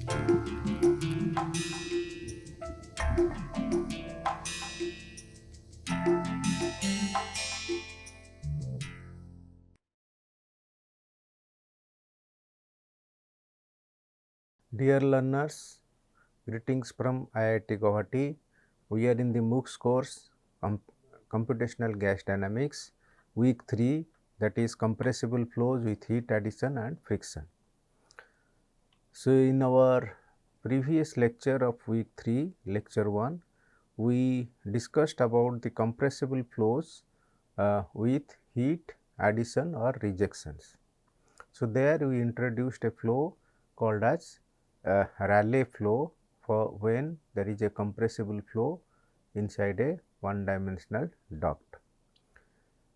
Dear learners, greetings from IIT Guwahati. We are in the MOOCs course Computational Gas Dynamics, week 3, that is compressible flows with heat addition and friction. So, in our previous lecture of week 3, lecture 1, we discussed about the compressible flows with heat addition or rejections. So, there we introduced a flow called as Rayleigh flow for when there is a compressible flow inside a one dimensional duct.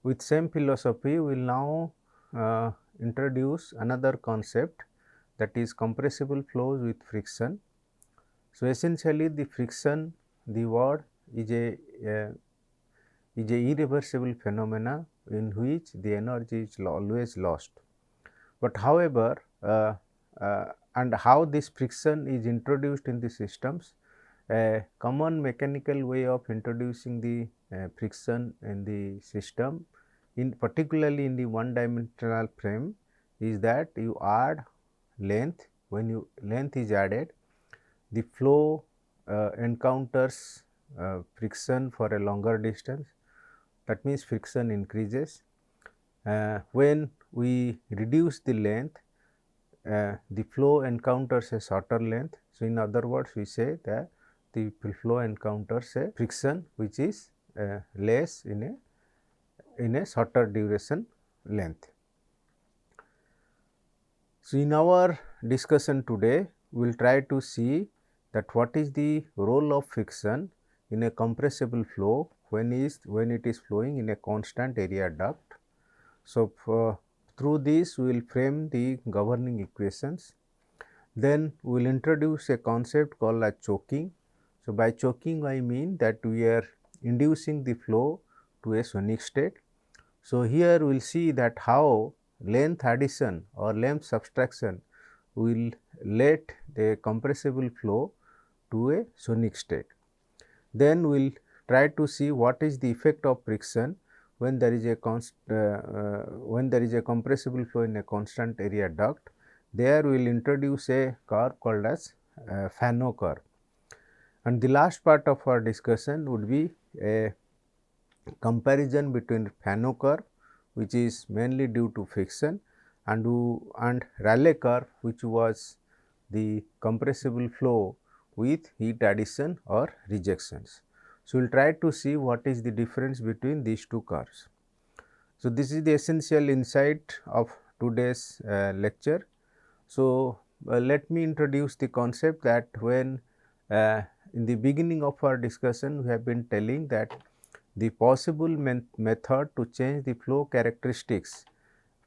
With same philosophy, we will now introduce another concept, that is compressible flows with friction. So, essentially the friction, the word is a irreversible phenomena in which the energy is always lost. But however, and how this friction is introduced in the systems, a common mechanical way of introducing the friction in the system, in particularly in the one dimensional frame, is that you add length. When length is added, the flow encounters friction for a longer distance, that means friction increases. When we reduce the length, the flow encounters a shorter length. So, in other words, we say that the flow encounters a friction which is less in a shorter duration length. So, in our discussion today, we will try to see that what is the role of friction in a compressible flow when it is flowing in a constant area duct. So, through this we will frame the governing equations. Then we will introduce a concept called as choking. So, by choking I mean that we are inducing the flow to a sonic state. So, here we will see that how length addition or length subtraction will let the compressible flow to a sonic state. Then we will try to see what is the effect of friction when there is a compressible flow in a constant area duct. There we will introduce a curve called as Fano curve. And the last part of our discussion would be a comparison between Fano curve, which is mainly due to friction, and Rayleigh curve, which was the compressible flow with heat addition or rejections. So, we will try to see what is the difference between these two curves. So, this is the essential insight of today's lecture. So, let me introduce the concept that when in the beginning of our discussion we have been telling that the possible method to change the flow characteristics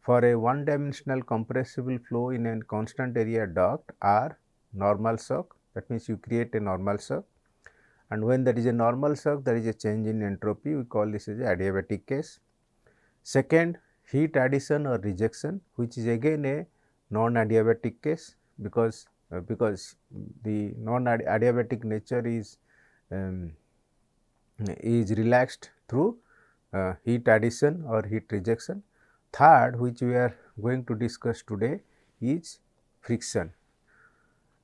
for a one dimensional compressible flow in a constant area duct are normal shock, that means you create a normal shock, and when there is a normal shock there is a change in entropy, we call this as a adiabatic case. Second, heat addition or rejection, which is again a non-adiabatic case, because the non-adiabatic nature is relaxed through heat addition or heat rejection. Third, which we are going to discuss today, is friction.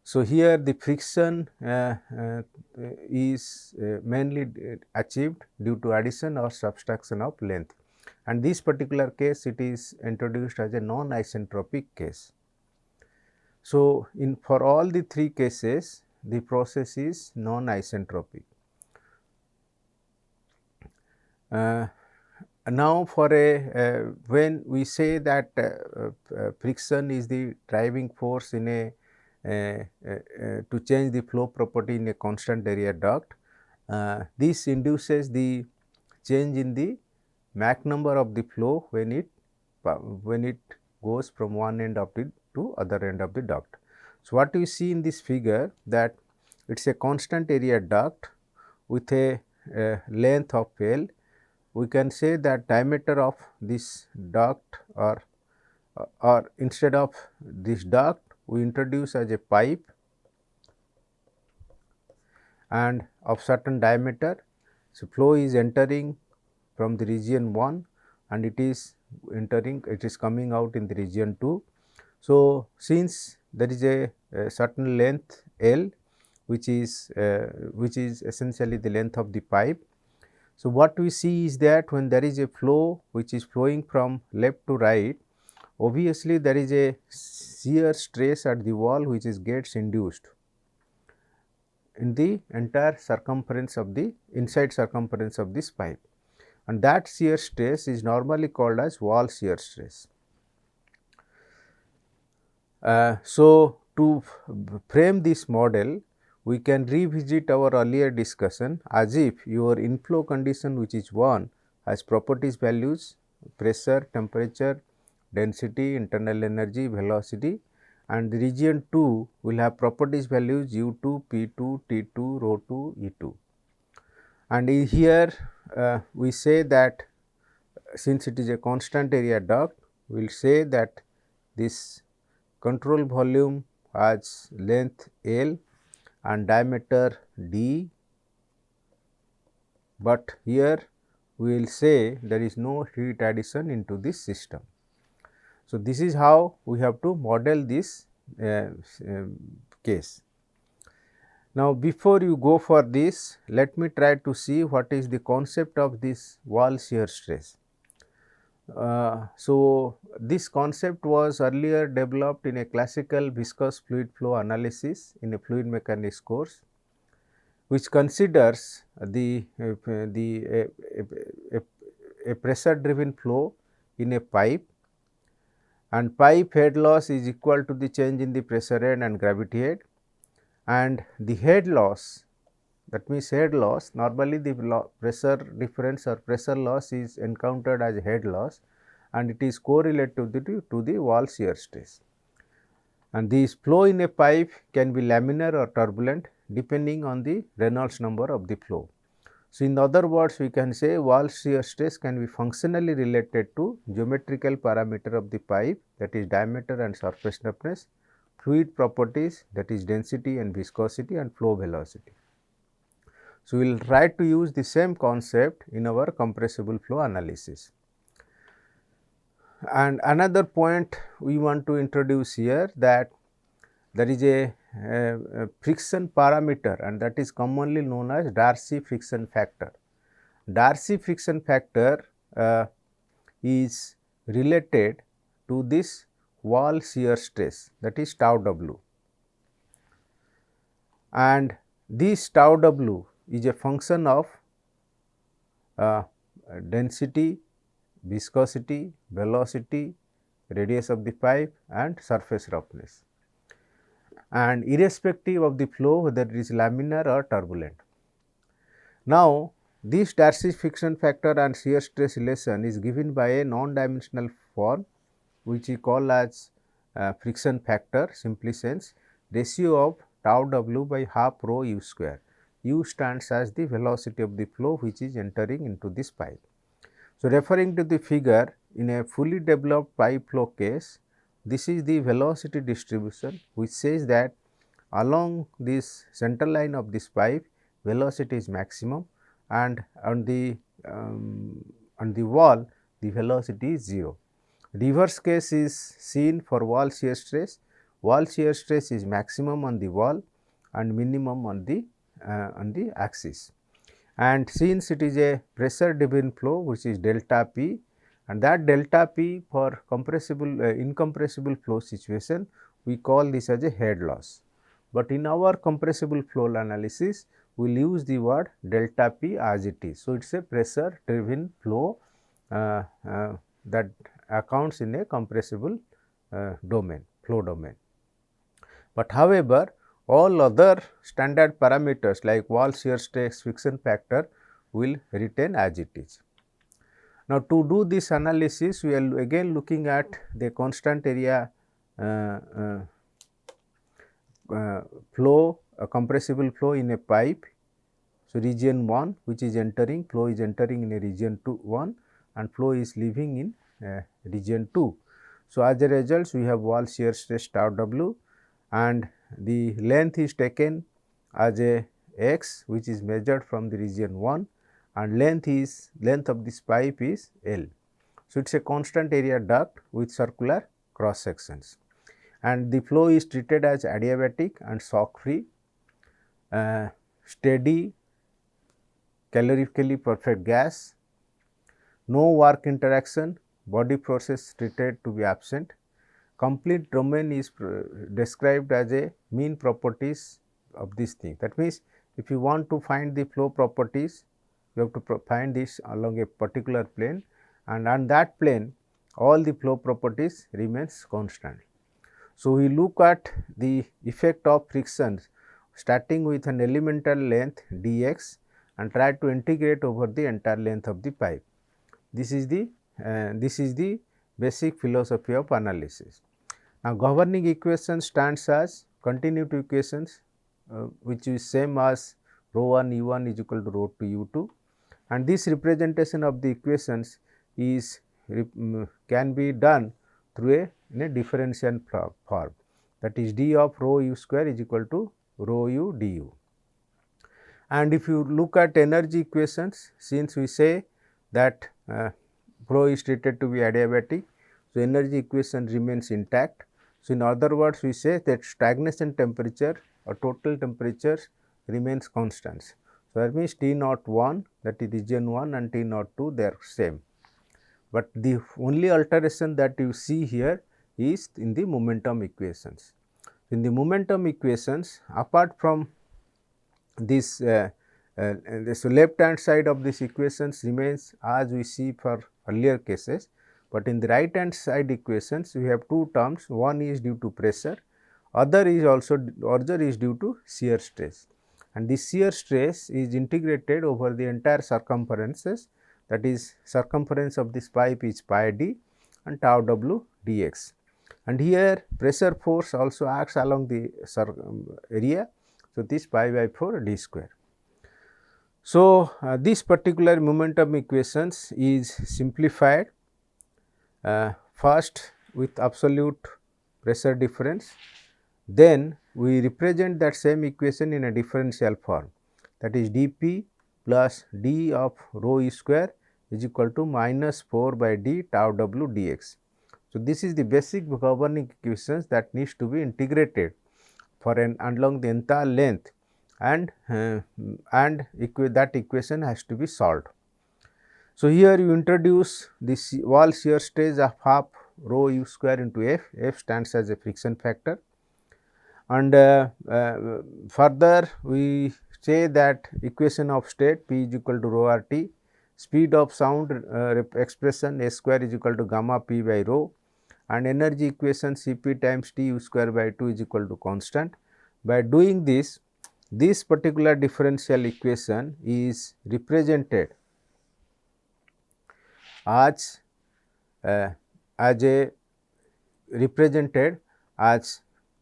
So, here the friction is mainly achieved due to addition or subtraction of length, and this particular case it is introduced as a non-isentropic case. So, for all the three cases the process is non-isentropic. Now, for when we say that friction is the driving force in a to change the flow property in a constant area duct, this induces the change in the Mach number of the flow when it goes from one end of the to other end of the duct. So, what we see in this figure, that it is a constant area duct with a length of L. We can say that diameter of this duct, or instead of this duct we introduce as a pipe, and of certain diameter. So, flow is entering from the region 1 and it is coming out in the region 2. So, since there is a certain length L which is essentially the length of the pipe. So, what we see is that when there is a flow which is flowing from left to right, obviously there is a shear stress at the wall which is gets induced in the entire circumference of the inside circumference of this pipe, and that shear stress is normally called as wall shear stress. So, to frame this model, we can revisit our earlier discussion as if your inflow condition which is 1 has properties values pressure, temperature, density, internal energy, velocity, and the region 2 will have properties values U2, P2, T2, rho 2, E2. And here we say that since it is a constant area duct, we will say that this control volume has length L and diameter D, but here we will say there is no heat addition into this system. So, this is how we have to model this case. Now, before you go for this, let me try to see what is the concept of this wall shear stress. So, this concept was earlier developed in a classical viscous fluid flow analysis in a fluid mechanics course, which considers a pressure driven flow in a pipe, and pipe head loss is equal to the change in the pressure head and gravity head, and the head loss, that means head loss, normally the pressure difference or pressure loss is encountered as head loss and it is correlated to the wall shear stress. And this flow in a pipe can be laminar or turbulent depending on the Reynolds number of the flow. So, in other words, we can say wall shear stress can be functionally related to geometrical parameter of the pipe, that is diameter and surface roughness, fluid properties, that is density and viscosity, and flow velocity. So, we will try to use the same concept in our compressible flow analysis. And another point we want to introduce here, that there is a friction parameter, and that is commonly known as Darcy friction factor. Darcy friction factor is related to this wall shear stress, that is tau W, and this tau W is a function of density, viscosity, velocity, radius of the pipe, and surface roughness, and irrespective of the flow whether it is laminar or turbulent. Now, this Darcy friction factor and shear stress relation is given by a non-dimensional form which we call as friction factor, simply sense ratio of tau W by half rho u square. U stands as the velocity of the flow which is entering into this pipe. So, referring to the figure, in a fully developed pipe flow case, this is the velocity distribution which says that along this center line of this pipe velocity is maximum, and on the wall the velocity is 0. Reverse case is seen for wall shear stress. Wall shear stress is maximum on the wall and minimum on the axis. And since it is a pressure driven flow which is delta P, and that delta P for compressible incompressible flow situation, we call this as a head loss. But in our compressible flow analysis, we will use the word delta P as it is. So, it is a pressure driven flow that accounts in a compressible flow domain. But however, all other standard parameters like wall shear stress, friction factor will retain as it is. Now, to do this analysis, we are again looking at the constant area flow, a compressible flow in a pipe. So, region 1 which is entering, flow is entering in a region 1 and flow is leaving in region 2. So, as a result, we have wall shear stress tau W, and the length is taken as a x, which is measured from the region 1, and length of this pipe is L. So, it is a constant area duct with circular cross sections, and the flow is treated as adiabatic and shock free, steady, calorically perfect gas, no work interaction, body process treated to be absent. Complete domain is described as a mean properties of this thing. That means, if you want to find the flow properties, you have to find this along a particular plane, and on that plane all the flow properties remains constant. So, we look at the effect of frictions starting with an elemental length dx and try to integrate over the entire length of the pipe. This is the basic philosophy of analysis. Now, governing equation stands as continuity equations, which is same as rho 1 u 1 is equal to rho 2 u 2, and this representation of the equations is can be done through in a differential form, that is d of rho u square is equal to rho u du. And if you look at energy equations, since we say that flow is treated to be adiabatic, so energy equation remains intact. So, in other words, we say that stagnation temperature or total temperature remains constant. So, that means T naught 1, that is region 1, and T naught 2, they are same, but the only alteration that you see here is in the momentum equations. In the momentum equations, apart from this left hand side of this equations remains as we see for earlier cases, but in the right hand side equations we have two terms, one is due to pressure, other is due to shear stress, and this shear stress is integrated over the entire circumferences, that is circumference of this pipe is pi d and tau w dx, and here pressure force also acts along the area. So, this pi by 4 d square. So, this particular momentum equations is simplified first with absolute pressure difference, then we represent that same equation in a differential form, that is dP plus d of rho e square is equal to minus 4 by d tau w dx. So, this is the basic governing equations that needs to be integrated for an along the entire length, and that equation has to be solved. So, here you introduce this wall shear stress of half rho u square into f, f stands as a friction factor, and further we say that equation of state P is equal to rho r t, speed of sound expression S square is equal to gamma p by rho, and energy equation C p times T u square by 2 is equal to constant. By doing this, this particular differential equation is represented as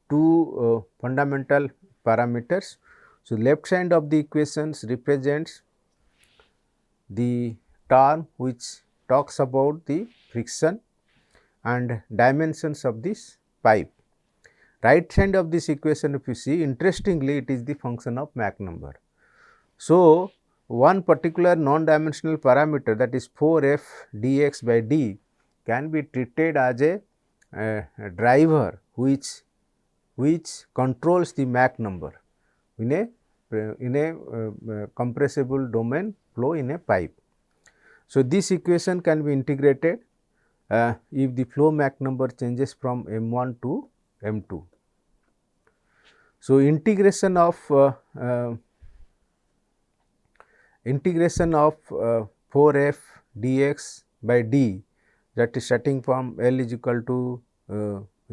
two fundamental parameters. So, left side of the equations represents the term which talks about the friction and dimensions of this pipe. Right side of this equation, if you see, interestingly it is the function of Mach number. So, one particular non-dimensional parameter, that is 4f dx by d, can be treated as a driver which controls the Mach number in a compressible domain flow in a pipe. So, this equation can be integrated if the flow Mach number changes from m1 to m2. So, integration of 4f dx by d, that is starting from L is equal to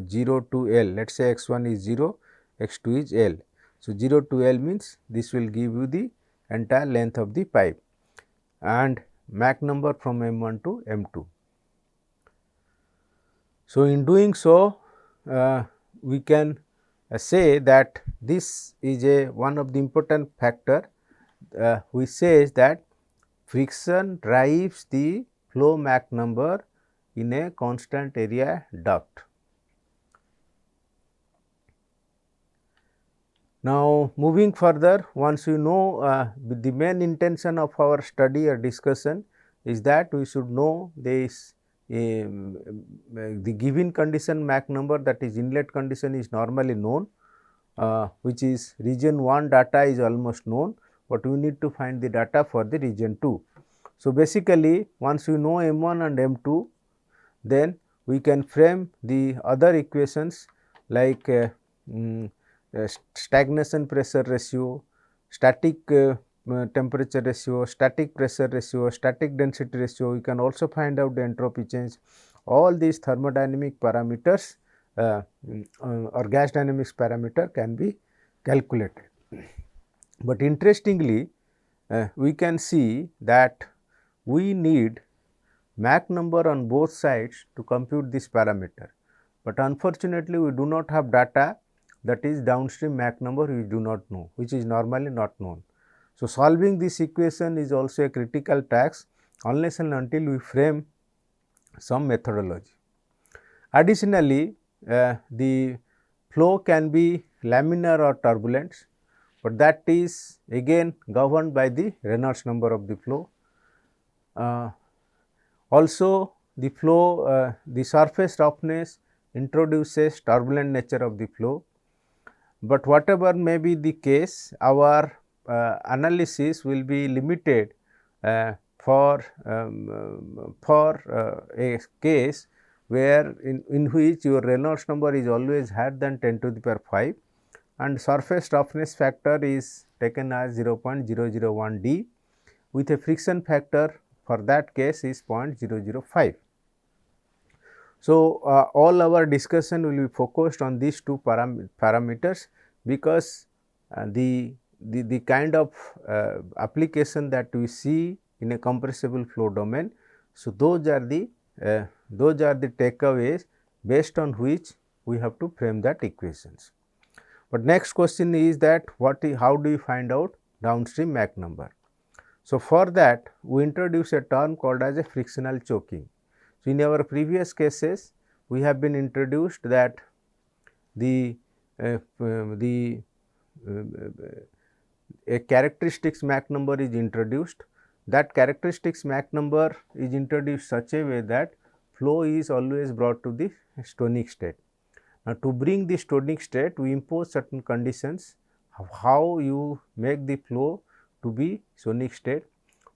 0 to L, let us say x1 is 0, x2 is L. So, 0 to L means this will give you the entire length of the pipe and Mach number from m1 to m2. So, in doing so, we can say that this is one of the important factor which says that friction drives the flow Mach number in a constant area duct. Now, moving further, once you know the main intention of our study or discussion is that we should know this the given condition Mach number, that is inlet condition, is normally known, which is region 1 data is almost known, but we need to find the data for the region 2. So, basically once we know M 1 and M 2, then we can frame the other equations like stagnation pressure ratio, static temperature ratio, static pressure ratio, static density ratio. We can also find out the entropy change. All these thermodynamic parameters or gas dynamics parameter can be calculated. But interestingly, we can see that we need Mach number on both sides to compute this parameter, but unfortunately we do not have data, that is downstream Mach number we do not know, which is normally not known. So, solving this equation is also a critical task unless and until we frame some methodology. Additionally, the flow can be laminar or turbulent, but that is again governed by the Reynolds number of the flow. Also, the flow, the surface roughness introduces turbulent nature of the flow, but whatever may be the case, our analysis will be limited for a case where in which your Reynolds number is always higher than 10 to the power 5 and surface roughness factor is taken as 0.001 d with a friction factor for that case is 0.005. So, all our discussion will be focused on these two parameters because the kind of application that we see in a compressible flow domain. So, those are the takeaways based on which we have to frame that equations. But next question is that how do you find out downstream Mach number? So, for that we introduce a term called as a frictional choking. So, in our previous cases we have been introduced that a characteristics Mach number is introduced. That characteristics Mach number is introduced such a way that flow is always brought to the stonic state. Now, to bring the stonic state we impose certain conditions of how you make the flow to be sonic state.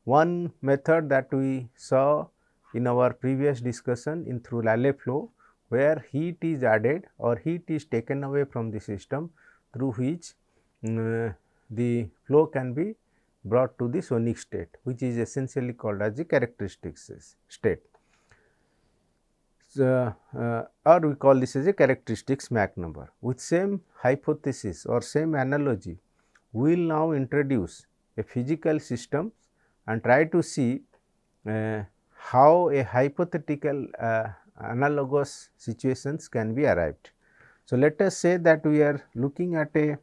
One method that we saw in our previous discussion in through Rayleigh flow, where heat is added or heat is taken away from the system, through which the flow can be brought to the sonic state, which is essentially called as the characteristics state. So, or we call this as a characteristics Mach number. With same hypothesis or same analogy, we will now introduce a physical system and try to see how a hypothetical analogous situations can be arrived. So, let us say that we are looking at a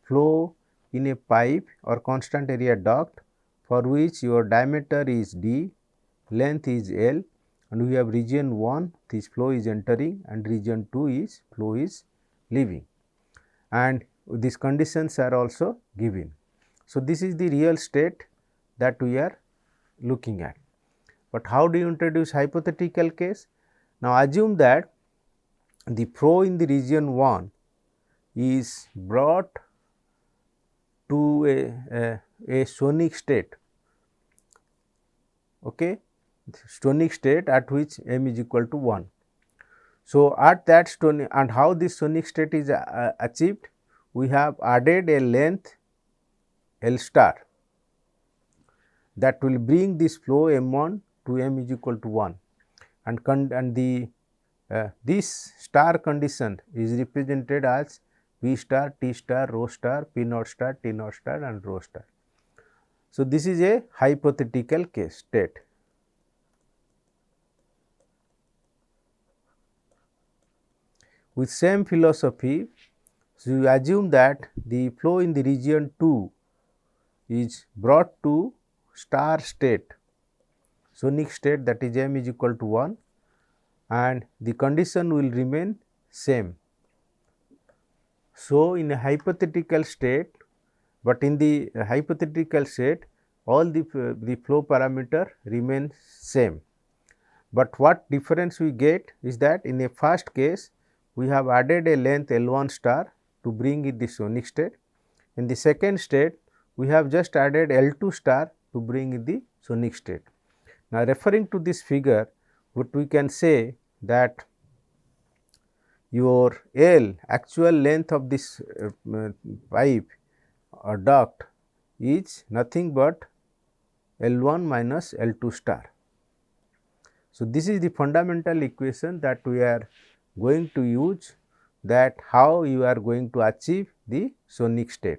flow in a pipe or constant area duct for which your diameter is d, length is L, and we have region 1 this flow is entering and region 2 is flow is leaving, and these conditions are also given. So, this is the real state that we are looking at, but how do you introduce hypothetical case? Now, assume that the flow in the region 1 is brought to a sonic state, stonic state at which m is equal to 1. So, at that stonic, and how this sonic state is achieved? We have added a length L star that will bring this flow m 1 to m is equal to 1, and the this star condition is represented as V star, T star, rho star, P naught star, T naught star and rho star. So, this is a hypothetical case state. With same philosophy, so you assume that the flow in the region 2 is brought to star state, sonic state, that is m is equal to 1, and the condition will remain same. So, in a hypothetical state, but in the hypothetical state all the flow parameter remains same. But what difference we get is that in a first case we have added a length L1 star to bring it the sonic state. In the second state we have just added L2 star to bring it the sonic state. Now, referring to this figure, what we can say that your L actual length of this pipe or duct is nothing but L1 minus L2 star. So, this is the fundamental equation that we are going to use, that how you are going to achieve the sonic state.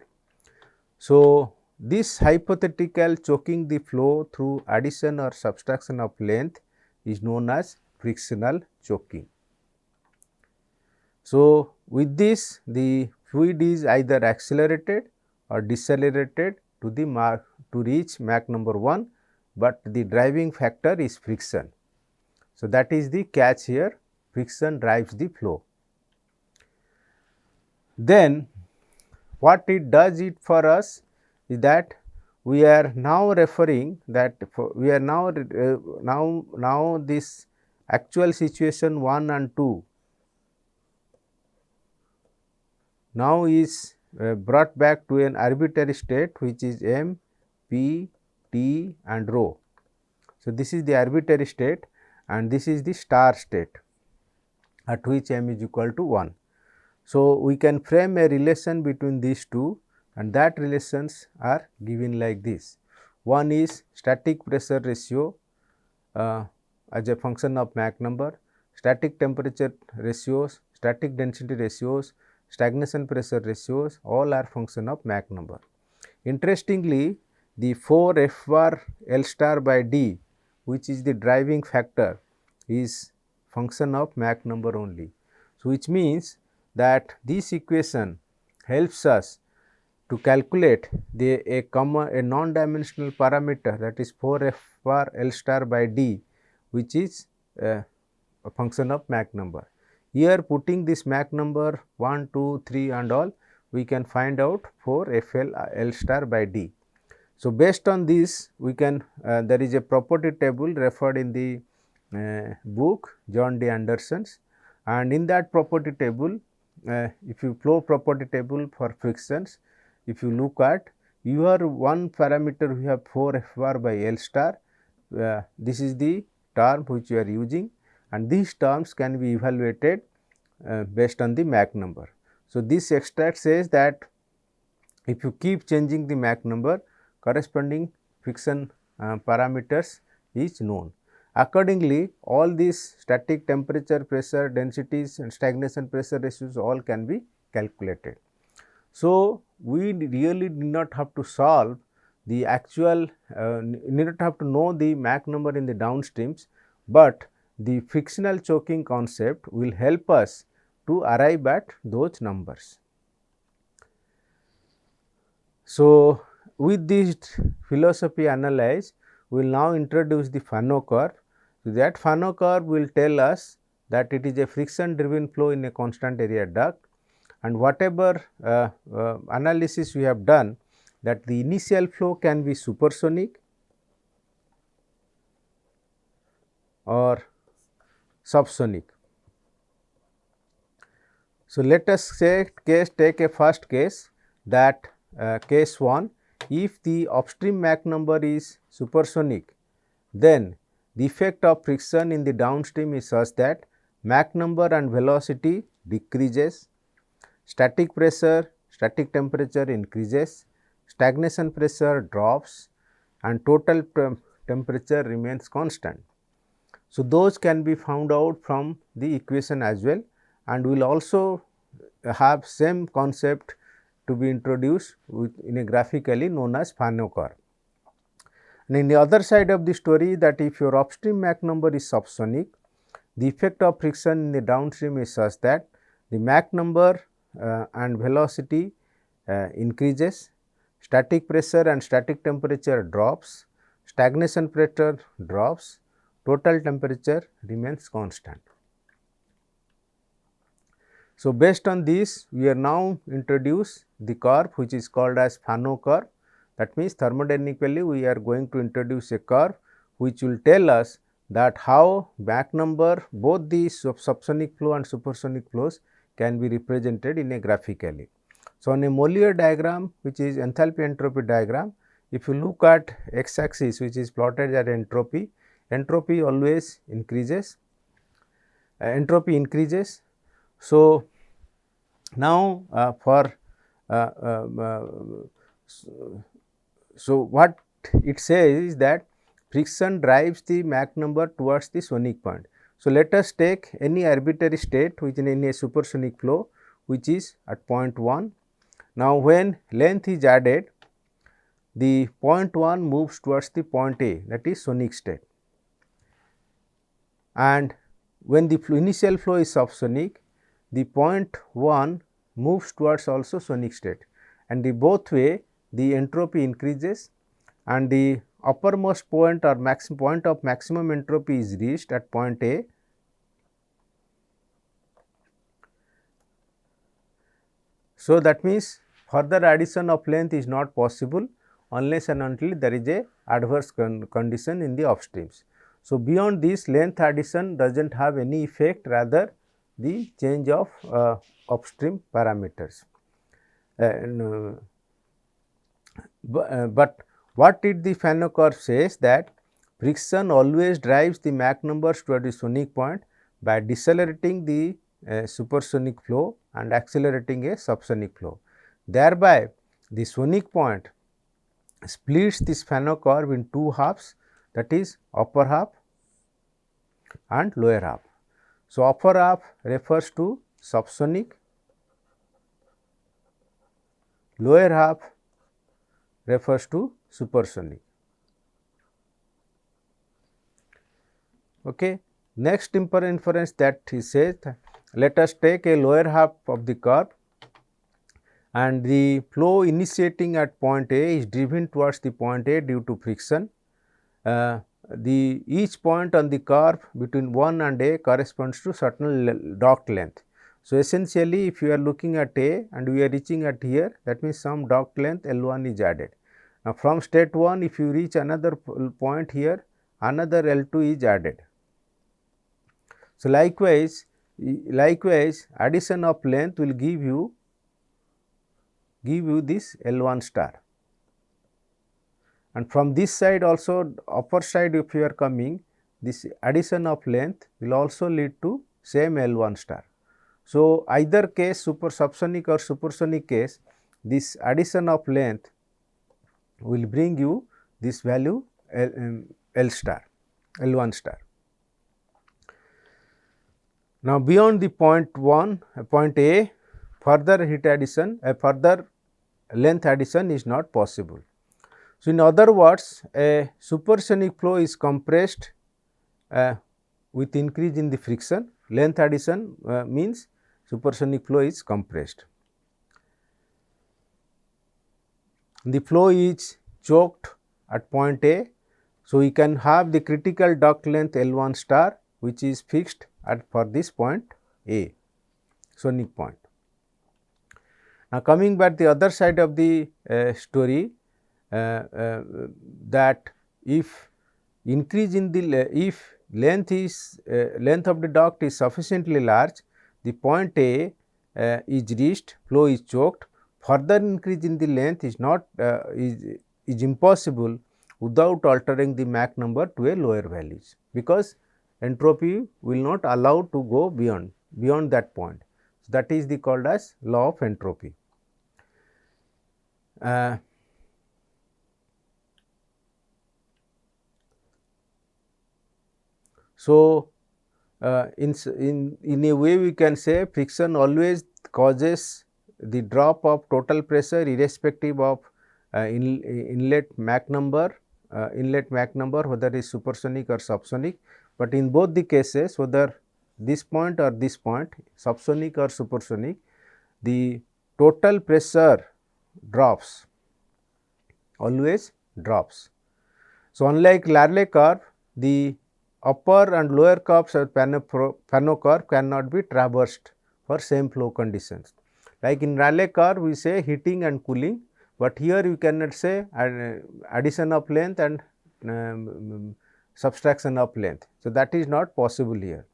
So, this hypothetical choking the flow through addition or subtraction of length is known as frictional choking. So, with this the fluid is either accelerated or decelerated to the to reach Mach number 1, but the driving factor is friction. So, that is the catch here, friction drives the flow. Then what it does it for us is that we are now referring that we are now this actual situation 1 and 2 now is brought back to an arbitrary state, which is m, p, t and rho. So, this is the arbitrary state and this is the star state at which m is equal to 1. So, we can frame a relation between these two, and that relations are given like this. One is static pressure ratio as a function of Mach number, static temperature ratios, static density ratios, stagnation pressure ratios, all are function of Mach number. Interestingly, the 4 F bar L star by D, which is the driving factor, is function of Mach number only. So, which means that this equation helps us to calculate a non-dimensional parameter, that is 4 F bar L star by D, which is a function of Mach number. Here putting this Mach number 1, 2, 3 and all, we can find out 4 F L star by D. So, based on this we can there is a property table referred in the book John D. Anderson's, and in that property table if you flow property table for frictions, if you look at your one parameter we have 4 F bar by L star, this is the term which you are using, and these terms can be evaluated based on the Mach number. So, this extract says that if you keep changing the Mach number, corresponding friction parameters is known. Accordingly, all these static temperature, pressure, densities and stagnation pressure ratios all can be calculated. So, we really need not have to solve the actual need not have to know the Mach number in the downstreams, but the frictional choking concept will help us to arrive at those numbers. So, with this philosophy analyzed, we will now introduce the Fano curve. So, that Fano curve will tell us that it is a friction driven flow in a constant area duct, and whatever analysis we have done, that the initial flow can be supersonic or subsonic. So, let us say take a first case, that case 1, if the upstream Mach number is supersonic, then the effect of friction in the downstream is such that Mach number and velocity decreases, static pressure, static temperature increases, stagnation pressure drops and total temperature remains constant. So, those can be found out from the equation as well, and we will also have same concept to be introduced in a graphically known as Fano curve. And in the other side of the story, that if your upstream Mach number is subsonic, the effect of friction in the downstream is such that the Mach number and velocity increases, static pressure and static temperature drops, stagnation pressure drops, total temperature remains constant. So, based on this we are now introduce the curve which is called as Fano curve. That means, thermodynamically we are going to introduce a curve which will tell us that how Mach number both the subsonic flow and supersonic flows can be represented in a graphically. So, on a Mollier diagram which is enthalpy entropy diagram, if you look at x axis which is plotted at entropy, entropy always increases, entropy increases. So, now so what it says is that friction drives the Mach number towards the sonic point. So, let us take any arbitrary state which in a supersonic flow which is at point 1. Now, when length is added, the point 1 moves towards the point A, that is sonic state, and when the initial flow is subsonic, the point 1 moves towards also sonic state, and the both way the entropy increases, and the uppermost point or point of maximum entropy is reached at point A. So, that means, further addition of length is not possible unless and until there is a adverse condition in the upstreams. So, beyond this length addition does not have any effect, rather the change of upstream parameters. But what did the Fano curve says, that friction always drives the Mach numbers toward the sonic point by decelerating the supersonic flow and accelerating a subsonic flow. Thereby, the sonic point splits this Fano curve in two halves, that is upper half and lower half. So, upper half refers to subsonic, lower half refers to supersonic. Okay. Next inference that he says, let us take a lower half of the curve, and the flow initiating at point A is driven towards the point A due to friction. Each point on the curve between 1 and A corresponds to certain duct length. So, essentially if you are looking at A and we are reaching at here, that means some duct length L1 is added. Now, from state 1 if you reach another point here, another L2 is added. So, likewise addition of length will give you this L1 star, and from this side also, upper side if you are coming, this addition of length will also lead to same L1 star. So, either case subsonic or supersonic case, this addition of length will bring you this value L star, L1 star. Now, beyond the point A, further heat addition, further length addition is not possible. So, in other words, a supersonic flow is compressed with increase in the friction. Length addition means supersonic flow is compressed. The flow is choked at point A. So, we can have the critical duct length L1 star, which is fixed at for this point A, sonic point. Now, coming back the other side of the story, that if increase in the if length of the duct is sufficiently large, the point A is reached, flow is choked. Further increase in the length is not is impossible without altering the Mach number to a lower values, because entropy will not allow to go beyond that point. So, that is the called as law of entropy. So, in a way we can say friction always causes the drop of total pressure irrespective of inlet Mach number, whether it is supersonic or subsonic, but in both the cases whether this point or this point, subsonic or supersonic, the total pressure drops, always drops. So, unlike Larley curve, the upper and lower curves of Fano curve cannot be traversed for same flow conditions. Like in Rayleigh curve we say heating and cooling, but here you cannot say addition of length and subtraction of length. So, that is not possible here.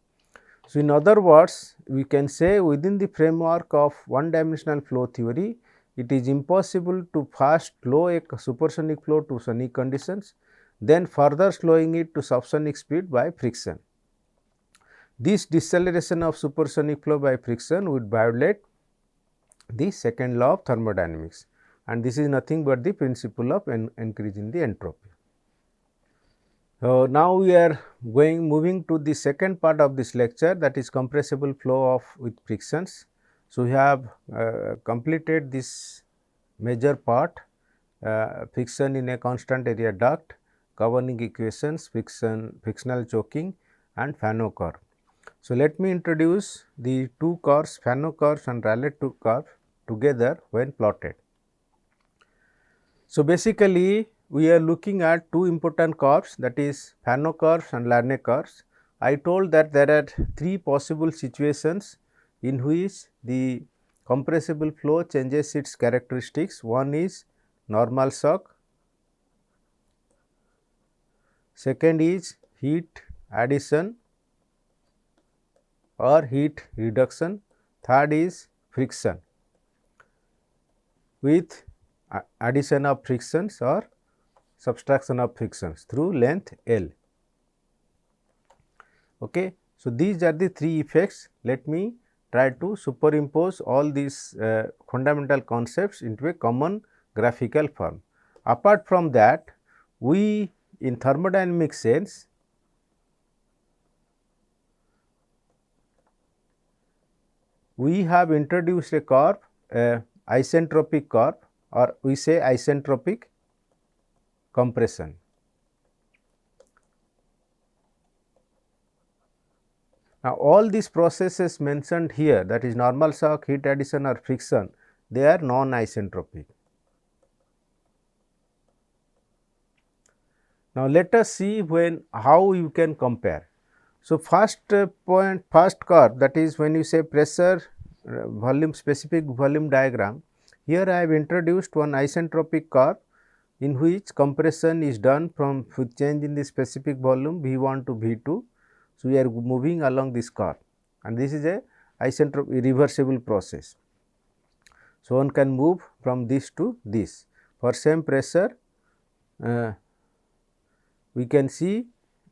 So, in other words, we can say within the framework of one dimensional flow theory, it is impossible to first slow a supersonic flow to sonic conditions, then further slowing it to subsonic speed by friction. This deceleration of supersonic flow by friction would violate the second law of thermodynamics, and this is nothing but the principle of increase in the entropy. Now, we are moving to the second part of this lecture, that is compressible flow of with frictions. So, we have completed this major part, friction in a constant area duct, governing equations, frictional choking and Fano curve. So, let me introduce the two curves, Fano curves and Rayleigh curve together when plotted. So, basically we are looking at two important curves, that is Fano curves and Rayleigh curves. I told that there are three possible situations in which the compressible flow changes its characteristics. One is normal shock, second is heat addition or heat reduction, third is friction with addition of frictions or subtraction of frictions through length L. Okay. So, these are the three effects. Let me try to superimpose all these fundamental concepts into a common graphical form. Apart from that, we in thermodynamic sense we have introduced a curve, isentropic curve, or we say isentropic compression. Now, all these processes mentioned here, that is normal shock, heat addition or friction, they are non-isentropic. Now, let us see how you can compare. So, first curve, that is when you say pressure volume specific volume diagram, here I have introduced one isentropic curve in which compression is done from with change in the specific volume V1 to V2. So, we are moving along this curve, and this is a isentropic reversible process. So, one can move from this to this. For same pressure, we can see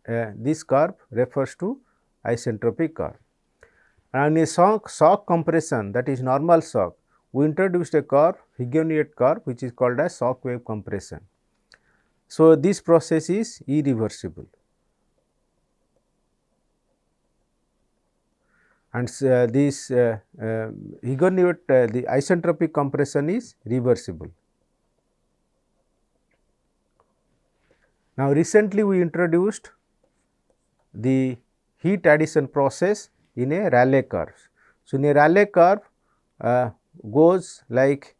this curve refers to isentropic curve. And in a shock compression, that is normal shock, we introduced a curve, Higgian curve, which is called as shock wave compression. So, this process is irreversible, and this Higgian the isentropic compression is reversible. Now, recently we introduced the heat addition process in a Rayleigh curve. So, in a Rayleigh curve goes like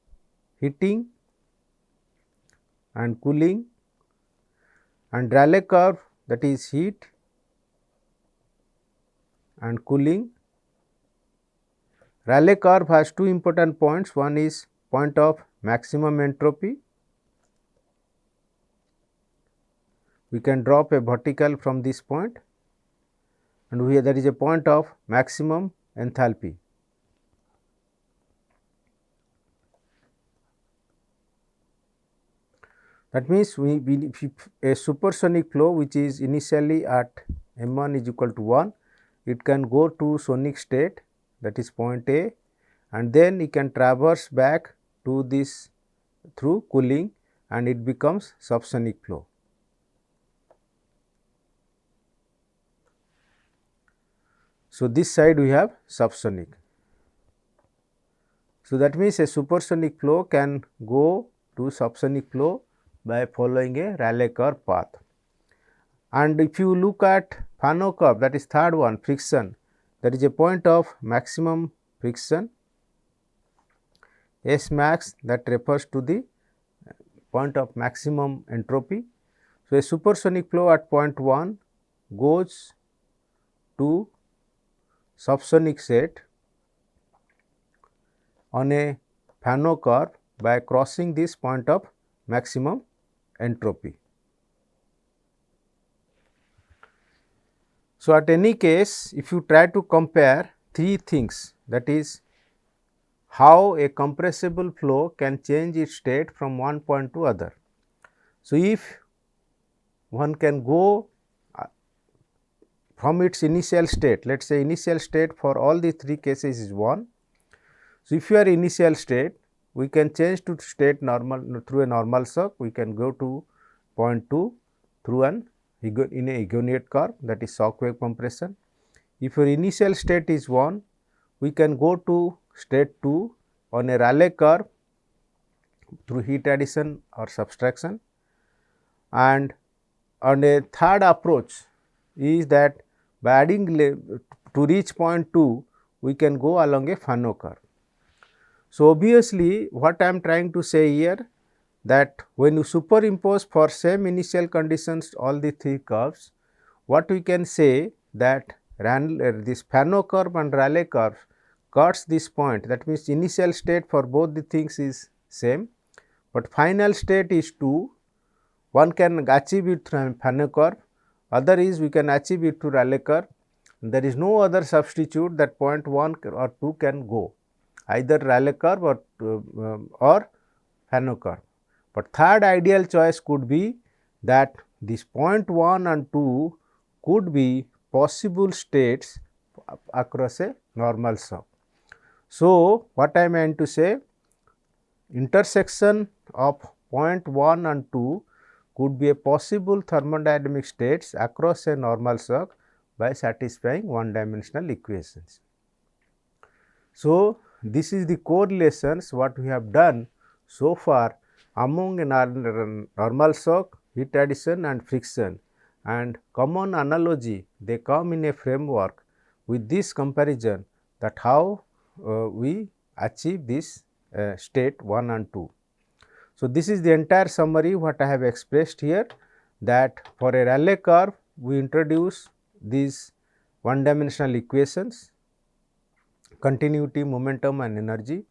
heating and cooling, and Rayleigh curve, that is heat and cooling. Rayleigh curve has two important points, one is point of maximum entropy. We can drop a vertical from this point, and here there is a point of maximum enthalpy. That means, a supersonic flow which is initially at m1 is equal to 1, it can go to sonic state, that is point A, and then it can traverse back to this through cooling, and it becomes subsonic flow. So, this side we have subsonic. So, that means, a supersonic flow can go to subsonic flow by following a Rayleigh curve path. And if you look at Fano curve, that is third one, friction, there is a point of maximum friction, S max, that refers to the point of maximum entropy. So, a supersonic flow at point 1 goes to subsonic state, on a Fano curve by crossing this point of maximum entropy. So, at any case, if you try to compare three things, that is how a compressible flow can change its state from one point to other. So, if one can go from its initial state, let us say initial state for all the three cases is 1. So, if you are initial state, we can change to state normal through a normal shock, we can go to point 2 through an in a Hugoniot curve, that is shock wave compression. If your initial state is 1, we can go to state 2 on a Rayleigh curve through heat addition or subtraction, and on a third approach is that by adding to reach point 2, we can go along a Fano curve. So, obviously, what I am trying to say here, that when you superimpose for same initial conditions all the three curves, what we can say that this Fano curve and Rayleigh curve cuts this point, that means initial state for both the things is same, but final state is 2. One can achieve it through Fano curve, other is we can achieve it through Rayleigh curve. There is no other substitute that point 1 or 2 can go, either Rayleigh curve or Fano curve. But third ideal choice could be that this point 1 and 2 could be possible states across a normal shock. So, what I meant to say, intersection of point 1 and 2 could be a possible thermodynamic states across a normal shock by satisfying one dimensional equations. So, this is the correlations what we have done so far among a normal shock, heat addition and friction, and common analogy they come in a framework with this comparison, that how we achieve this state 1 and 2. So, this is the entire summary what I have expressed here, that for a Rayleigh curve we introduce these one dimensional equations, continuity, momentum and energy.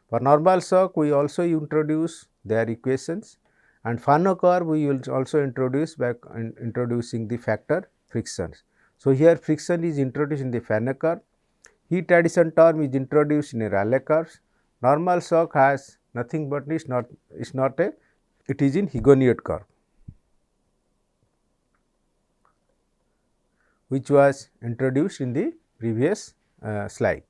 For normal shock we also introduce their equations, and Fano curve we will also introduce by introducing the factor frictions. So, here friction is introduced in the Fano curve, heat addition term is introduced in a Rayleigh curve. Normal shock has nothing but it is in Hugoniot curve, which was introduced in the previous slide.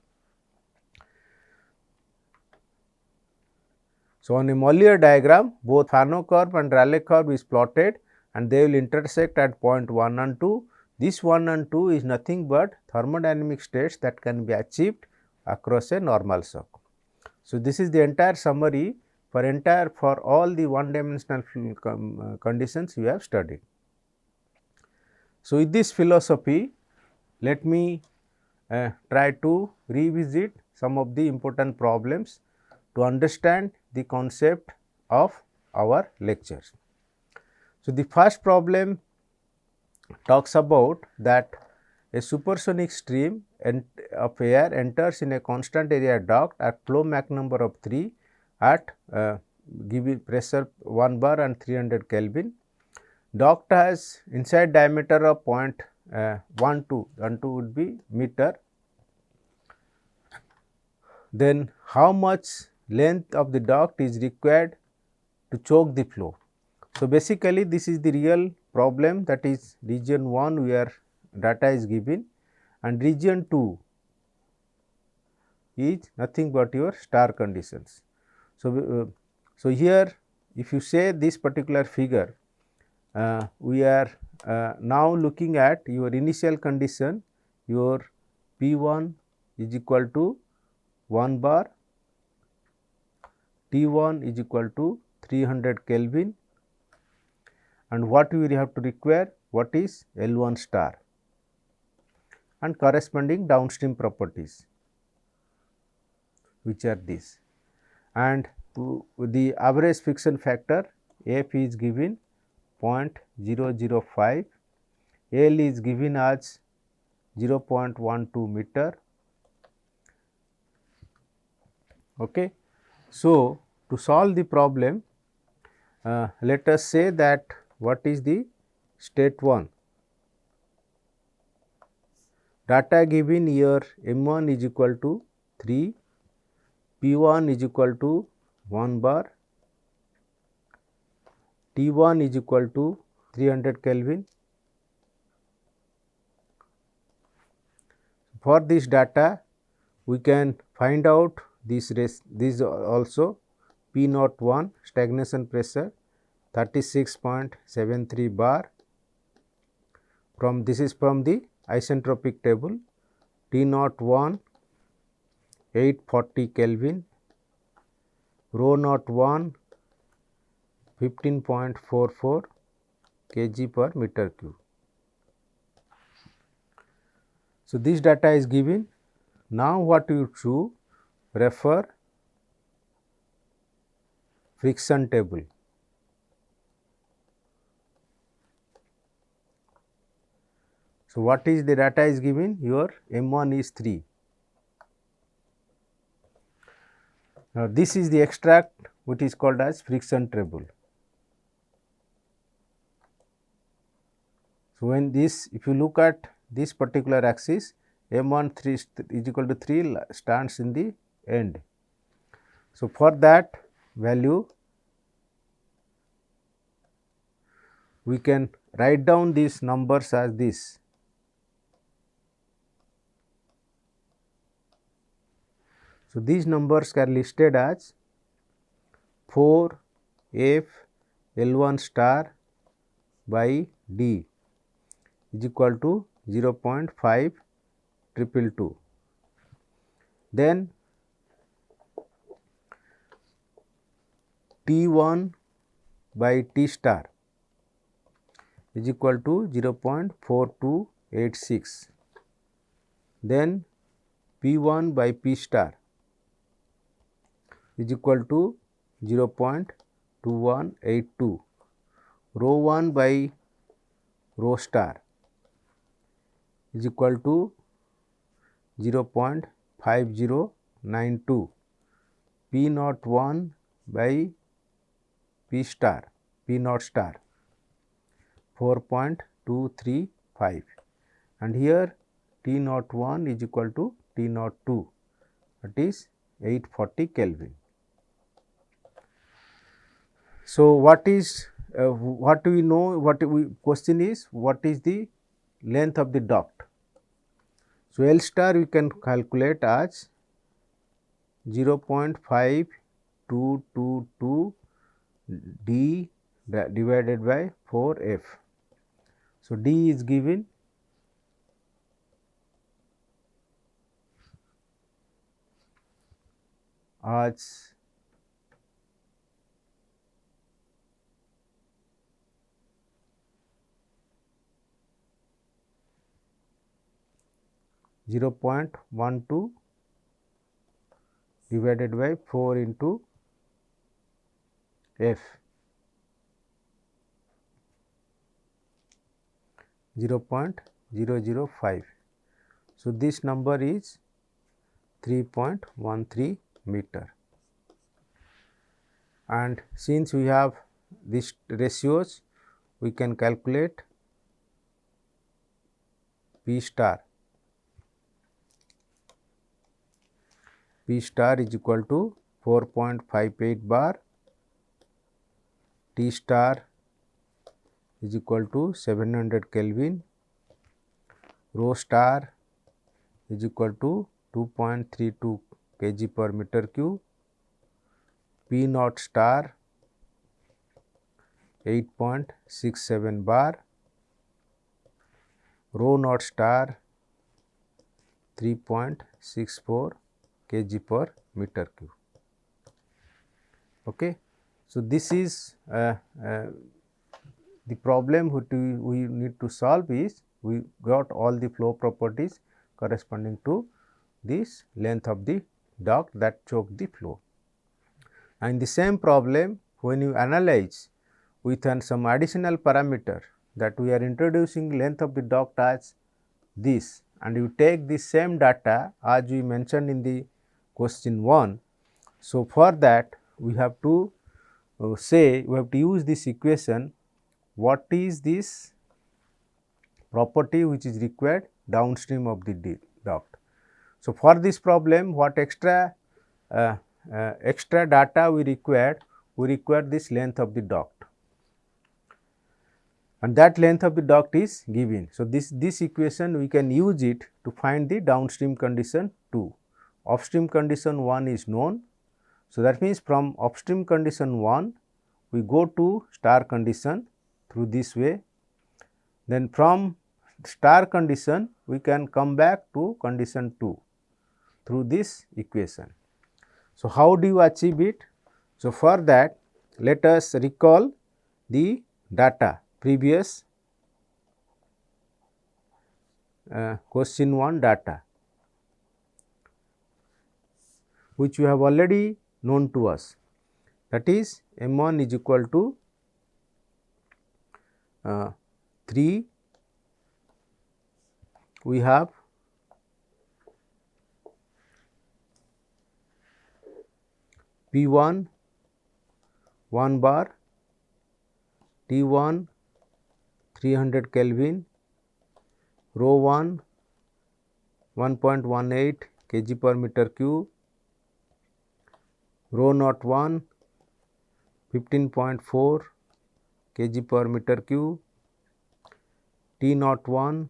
So, on a Mollier diagram, both Fano curve and Rayleigh curve is plotted and they will intersect at point 1 and 2. This 1 and 2 is nothing but thermodynamic states that can be achieved across a normal shock. So, this is the entire summary for all the one dimensional conditions we have studied. So, with this philosophy, let me try to revisit some of the important problems to understand the concept of our lectures. So, the first problem talks about that a supersonic stream of air enters in a constant area duct at flow Mach number of 3 at given pressure 1 bar and 300 Kelvin. Duct has inside diameter of 0.12 would be meter. Then how much length of the duct is required to choke the flow? So, basically this is the real problem, that is region 1 where data is given, and region 2 is nothing but your star conditions. So, here if you say this particular figure, we are now looking at your initial condition, your P1 is equal to 1 bar, T1 is equal to 300 Kelvin, and what we will have to require, what is L1 star and corresponding downstream properties, which are this, and the average friction factor F is given 0.005, L is given as 0.12 meter, Okay. So, to solve the problem, let us say that what is the state 1. Data given here M1 is equal to 3, P1 is equal to 1 bar, T1 is equal to 300 Kelvin. For this data, we can find out this also P naught 1 stagnation pressure 36.73 bar. From this is from the isentropic table. T naught 1 840 Kelvin, rho naught 1 15.44 kg per meter cube. So, this data is given. Now, what you should refer friction table. So, what is the data is given? Your M1 is 3. Now, this is the extract which is called as friction table. So, when this, if you look at this particular axis, M1 3 is equal to 3 stands in the end. So, for that value, we can write down these numbers as this. So, these numbers are listed as 4 F L1 star by D is equal to 0.5222. Then T1 by T star is equal to 0.4286. Then P1 by P star is equal to 0.2182. Rho 1 by rho star is equal to 0.5092. P naught 1 by P star, P naught star 4.235, and here T naught 1 is equal to T naught 2, that is 840 Kelvin. So, what is what we know, what we question is what is the length of the duct. So, L star we can calculate as 0.5222 D divided by 4 F. So, D is given as 0.12 divided by 4 into F, 0.005. So, this number is 3.13 meter, and since we have these ratios, we can calculate P star. P star is equal to 4.58 bar, T star is equal to 700 Kelvin, rho star is equal to 2.32 kg per meter cube, P naught star 8.67 bar, rho naught star 3.64 kg per meter cube. Okay. So, this is the problem which we need to solve is we got all the flow properties corresponding to this length of the duct that choke the flow. And the same problem when you analyze with some additional parameter, that we are introducing length of the duct as this, and you take the same data as we mentioned in the question 1, So, for that we have to we have to use this equation, what is this property which is required downstream of the duct. So, for this problem what extra data we required, we require this length of the duct, and that length of the duct is given. So, this equation we can use it to find the downstream condition 2. Upstream condition 1 is known. So, that means from upstream condition 1 we go to star condition through this way, then from star condition we can come back to condition 2 through this equation. So, how do you achieve it? So, for that let us recall the data previous question 1 data, which we have already known to us, that is M1 is equal to 3, we have P1 1 bar, T1 300 Kelvin, rho 1 1.18 kg per meter cube, rho naught 1 15.4 kg per meter cube, T naught 1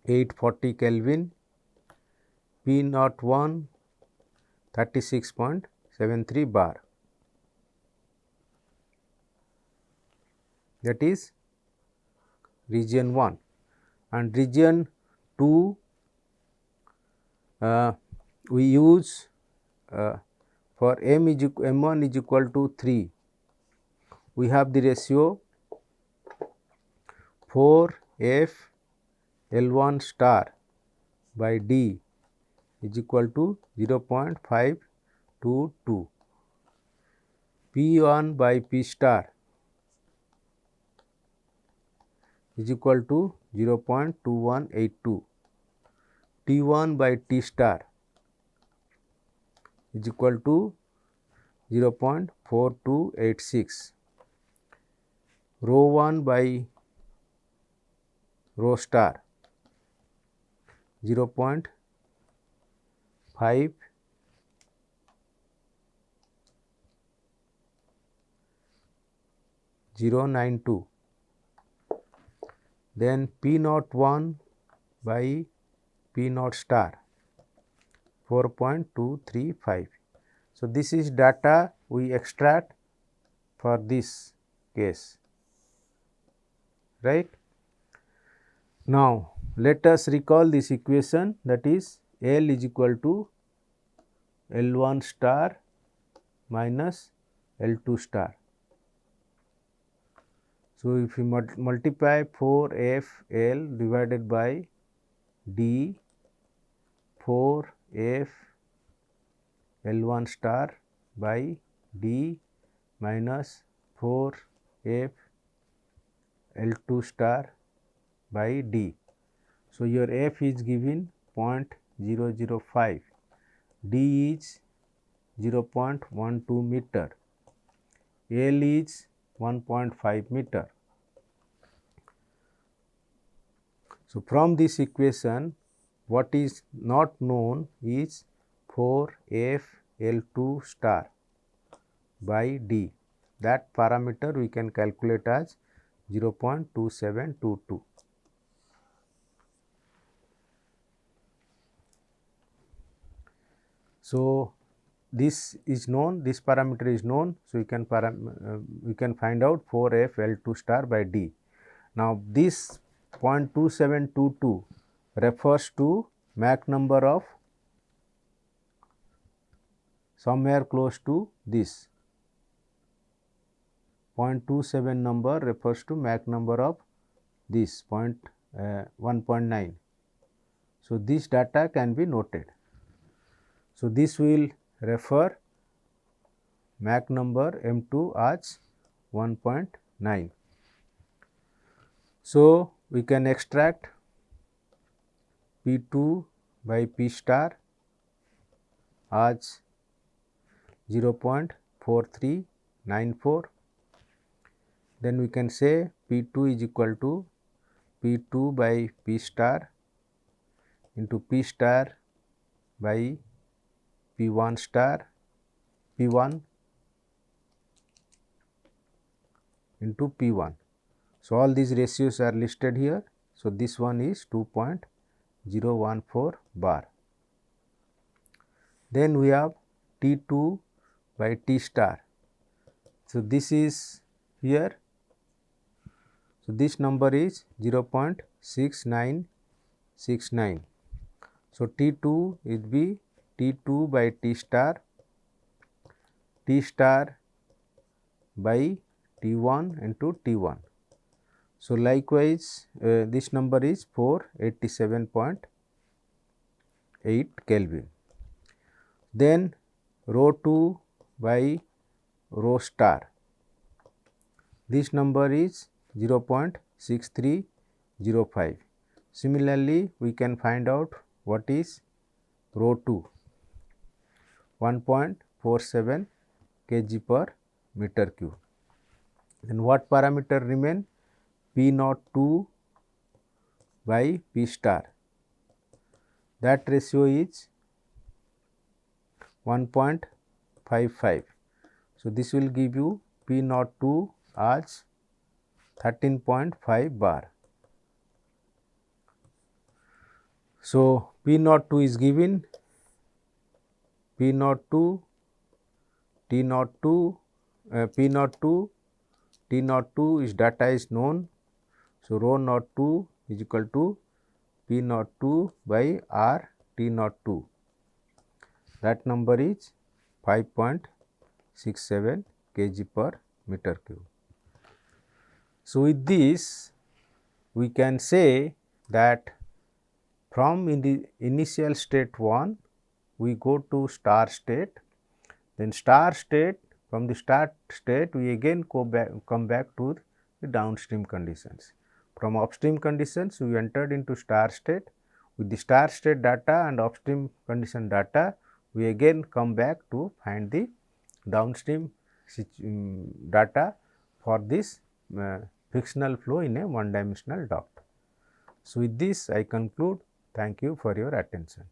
840 Kelvin, P naught 1 36.73 bar. That is region 1, and region 2 we use for M1 is equal to 3, we have the ratio 4F L1 star by D is equal to 0.522, P1 by P star is equal to 0.2182, T1 by T star is equal to 0.4286, rho 1 by rho star 0.5092, then P naught 1 by P naught star 4.235. So, this is data we extract for this case, right. Now, let us recall this equation, that is L is equal to L1 star minus L2 star. So, if we multiply 4F L divided by D 4F L1 star by D minus 4F L2 star by D. So, your F is given 0.005, D is 0.12 meter, L is 1.5 meter. So, from this equation what is not known is 4F L2 star by D, that parameter we can calculate as 0.2722. So, this is known, this parameter is known. So, we can find out 4F L2 star by D. Now, this 0.2722 refers to Mach number of somewhere close to this 0.27 number refers to Mach number of this 1.9. So, this data can be noted. So, this will refer Mach number M2 as 1.9. So, we can extract P2 by P star as 0.4394. Then we can say P2 is equal to P2 by P star into P star by P1 star P1 into P1. So, all these ratios are listed here. So, this one is 2.014 bar. Then we have T2 by T star. So, this is here. So, this number is 0.6969. So, T2 is be T2 by T star by T1 into T1. So, likewise this number is 487.8 Kelvin. Then rho 2 by rho star, this number is 0.6305. Similarly, we can find out what is rho 2, 1.47 kg per meter cube. Then what parameter remain? P naught 2 by P star, that ratio is 1.55. So, this will give you P naught 2 as 13.5 bar. So, P naught 2 is given, P naught 2, T naught 2, P naught 2, T naught 2 is data is known. So, rho naught 2 is equal to P naught 2 by R T naught 2, that number is 5.67 kg per meter cube. So, with this we can say that from in the initial state 1 we go to star state, then star state, from the start state we again come back to the downstream conditions. From upstream conditions we entered into star state, with the star state data and upstream condition data we again come back to find the downstream data for this frictional flow in a one dimensional duct. So, with this I conclude. Thank you for your attention.